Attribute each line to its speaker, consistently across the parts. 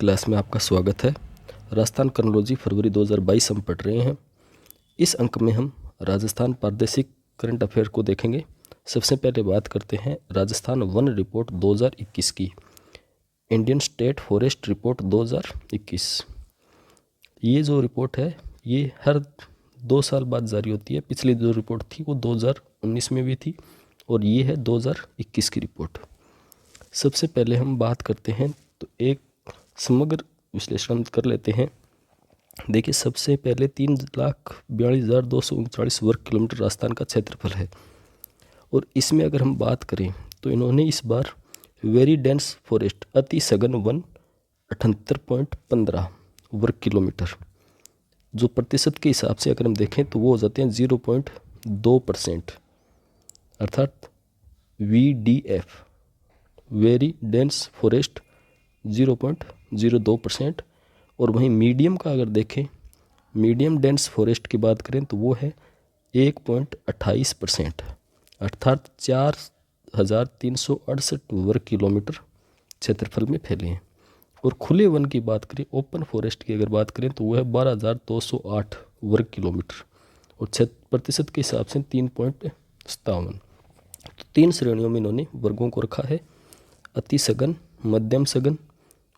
Speaker 1: Class में आपका स्वागत है। राजस्थान क्रॉनोलॉजी फरवरी 2022 हम पढ़ रहे हैं। इस अंक में हम राजस्थान प्रादेशिक करंट अफेयर को देखेंगे। सबसे पहले बात करते हैं राजस्थान वन रिपोर्ट 2021 की, इंडियन स्टेट फॉरेस्ट रिपोर्ट 2021। ये जो रिपोर्ट है ये हर 2 साल बाद जारी होती है। पिछली जो रिपोर्ट थी वो 2019 में भी थी और ये है 2021 की रिपोर्ट। सबसे पहले हम बात करते हैं तो एक समग्र विश्लेषण कर लेते हैं। देखिए, सबसे पहले 3,42,239 वर्ग किलोमीटर राजस्थान का क्षेत्रफल है और इसमें अगर हम बात करें तो इन्होंने इस बार वेरी डेंस फॉरेस्ट अति सघन वन 78.15 वर्ग किलोमीटर, जो प्रतिशत के हिसाब से अगर हम देखें तो वो हो जाते हैं 0.2%, अर्थात VDF वेरी डेंस फॉरेस्ट 0.02%। और वहीं मीडियम का अगर देखें, मीडियम डेंस फॉरेस्ट की बात करें तो वो है 1.28%, अर्थात 4,368 वर्ग किलोमीटर क्षेत्रफल में फैले हैं। और खुले वन की बात करें, ओपन फॉरेस्ट की अगर बात करें तो वो है 12,208 वर्ग किलोमीटर और प्रतिशत के हिसाब से 3.57। तो 3 श्रेणियों में इन्होंने वर्गों को रखा है, अति सघन, मध्यम सघन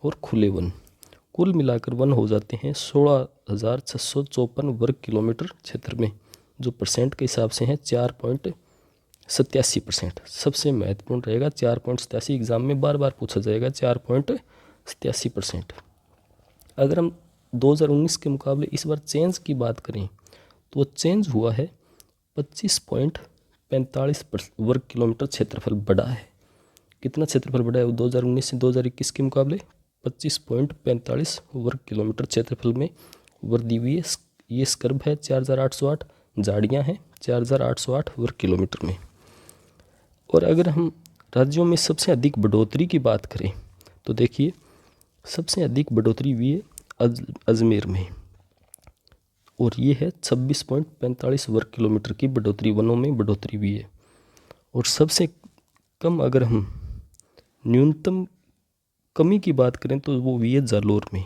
Speaker 1: और खुले वन। कुल मिलाकर वन हो जाते हैं 16,654 वर्ग किलोमीटर क्षेत्र में, जो परसेंट के हिसाब से हैं 4.87%। सबसे महत्वपूर्ण रहेगा 4.87, एग्जाम में बार बार पूछा जाएगा 4.87%। अगर हम 2019 के मुकाबले इस बार चेंज की बात करें तो वो चेंज हुआ है 25.45 वर्ग किलोमीटर क्षेत्रफल बढ़ा है। कितना क्षेत्रफल बढ़ा है 2019 से 2021 के मुकाबले? 25.45 वर्ग किलोमीटर क्षेत्रफल में वृद्धि हुई है। ये स्कर्ब है 4,808, झाड़ियाँ हैं 4,808 वर्ग किलोमीटर में। और अगर हम राज्यों में सबसे अधिक बढ़ोतरी की बात करें तो देखिए, सबसे अधिक बढ़ोतरी हुई है अजमेर में और ये है 26.45 वर्ग किलोमीटर की बढ़ोतरी, वनों में बढ़ोतरी हुई है। और सबसे कम अगर हम न्यूनतम कमी की बात करें तो वो हुई है जालोर में,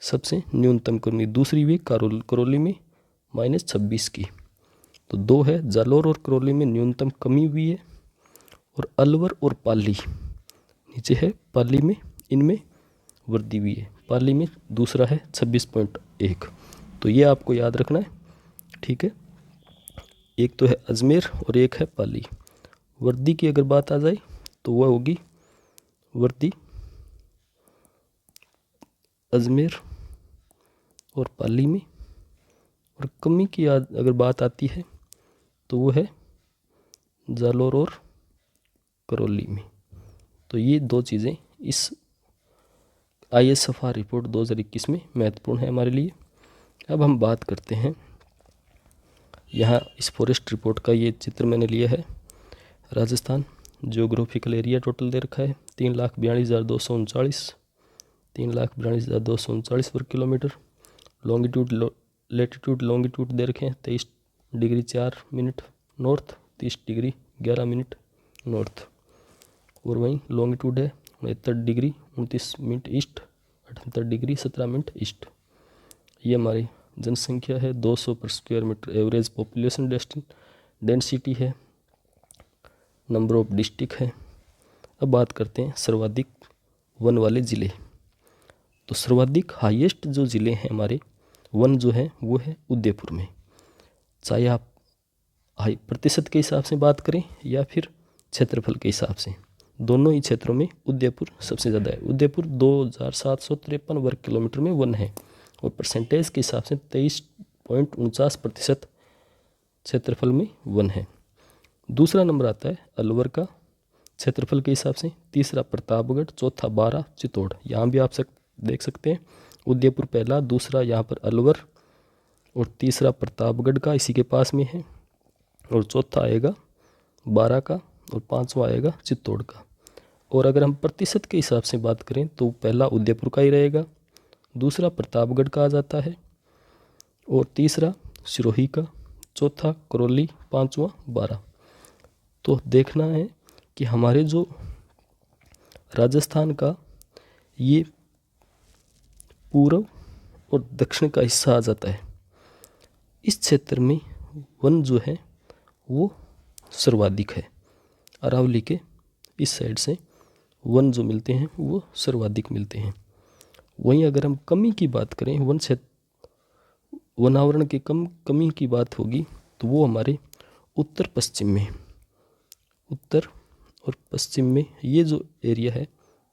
Speaker 1: सबसे न्यूनतम कमी। दूसरी हुई करौली में -26 की। तो 2 है, जालोर और करौली में न्यूनतम कमी हुई है। और अलवर और पाली नीचे है, पाली में इनमें वृद्धि हुई है। पाली में दूसरा है 26.1। तो ये आपको याद रखना है, ठीक है। एक तो है अजमेर और एक है पाली। वृद्धि की अगर बात आ जाए तो वह होगी वृद्धि अजमेर और पाली में। और कमी की अगर बात आती है तो वो है जालोर और करौली में। तो ये 2 चीज़ें इस ISFR रिपोर्ट 2021 में महत्वपूर्ण है हमारे लिए। अब हम बात करते हैं, यहाँ इस फॉरेस्ट रिपोर्ट का ये चित्र मैंने लिया है। राजस्थान जियोग्राफिकल एरिया टोटल दे रखा है 3,42,239, 3,42,239 वर्ग किलोमीटर। लॉन्गिट्यूड लेटीट्यूड लॉन्गिट्यूड दे रखे हैं 23 degree 4 minute north, 30 degree 11 minute north. और वहीं लॉन्गिट्यूड है 69 degree 29 minute east, 78 degree 17 minute east. ये हमारी जनसंख्या है 200 पर square metre, average population density है, नंबर ऑफ डिस्ट्रिक्ट है। अब बात करते हैं सर्वाधिक वन वाले ज़िले। तो सर्वाधिक हाईएस्ट जो ज़िले हैं हमारे वन जो है वो है उदयपुर में। चाहे आप प्रतिशत के हिसाब से बात करें या फिर क्षेत्रफल के हिसाब से, दोनों ही क्षेत्रों में उदयपुर सबसे ज़्यादा है। उदयपुर 2,753 वर्ग किलोमीटर में वन है और परसेंटेज के हिसाब से 23.49% क्षेत्रफल में वन है। दूसरा नंबर आता है अलवर का क्षेत्रफल के हिसाब से, तीसरा प्रतापगढ़, चौथा बारा, चित्तौड़। यहाँ भी आप देख सकते हैं उदयपुर पहला, दूसरा यहाँ पर अलवर और तीसरा प्रतापगढ़ का इसी के पास में है और चौथा आएगा बारा का और 5वां आएगा चित्तौड़ का। और अगर हम प्रतिशत के हिसाब से बात करें तो पहला उदयपुर का ही रहेगा, दूसरा प्रतापगढ़ का आ जाता है और तीसरा सिरोही का, चौथा करौली, 5वां बारा। तो देखना है कि हमारे जो राजस्थान का ये पूर्व और दक्षिण का हिस्सा आ जाता है। इस क्षेत्र में वन जो है वो सर्वाधिक है। अरावली के इस साइड से वन जो मिलते हैं वो सर्वाधिक मिलते हैं। वहीं अगर हम कमी की बात करें, वनावरण के कमी की बात होगी तो वो हमारे उत्तर पश्चिम में, उत्तर और पश्चिम में ये जो एरिया है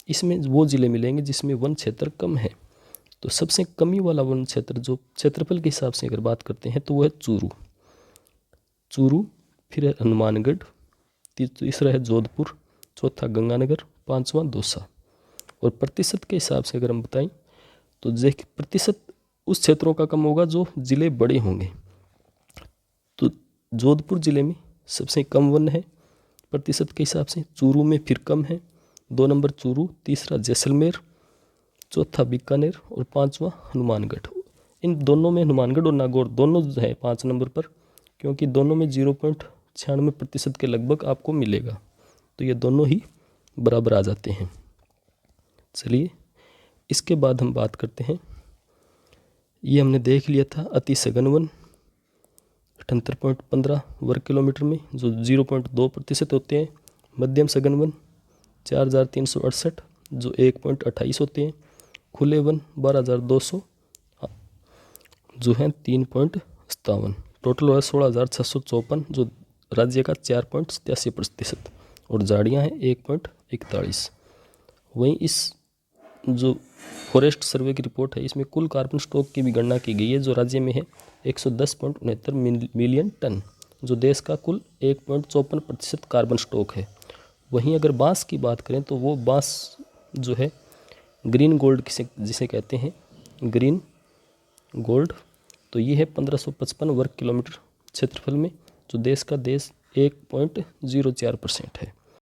Speaker 1: इसमें वो ज़िले मिलेंगे जिसमें वन क्षेत्र कम है। तो सबसे कमी वाला वन क्षेत्र जो क्षेत्रफल के हिसाब से अगर बात करते हैं तो वो है चूरू, फिर है हनुमानगढ़, तीसरा है जोधपुर, चौथा गंगानगर, पांचवा दौसा। और प्रतिशत के हिसाब से अगर हम बताएं तो प्रतिशत उस क्षेत्रों का कम होगा जो ज़िले बड़े होंगे। तो जोधपुर ज़िले में सबसे कम वन है प्रतिशत के हिसाब से, चूरू में फिर कम है, 2 नंबर चूरू, तीसरा जैसलमेर, चौथा बीकानेर और पांचवा हनुमानगढ़। इन दोनों में हनुमानगढ़ और नागौर दोनों है 5 नंबर पर, क्योंकि दोनों में 0.96% के लगभग आपको मिलेगा। तो ये दोनों ही बराबर आ जाते हैं। चलिए इसके बाद हम बात करते हैं, ये हमने देख लिया था अति सघन वन 78.15 वर्ग किलोमीटर में जो 0.2% होते हैं। मध्यम सघन वन 4368 जो 1.28 होते हैं। खुले वन 12200 जो हैं 3.57। टोटल है 16654 जो राज्य का 4.87%। और झाड़ियाँ हैं 1.41। वहीं इस जो फॉरेस्ट सर्वे की रिपोर्ट है इसमें कुल कार्बन स्टॉक की भी गणना की गई है जो राज्य में है 110.69 मिलियन टन, जो देश का कुल 1.54% कार्बन स्टॉक है। वहीं अगर बांस की बात करें तो वो बांस जो है ग्रीन गोल्ड जिसे कहते हैं ग्रीन गोल्ड, तो ये है 1555 वर्ग किलोमीटर क्षेत्रफल में, जो देश का 1.04% है।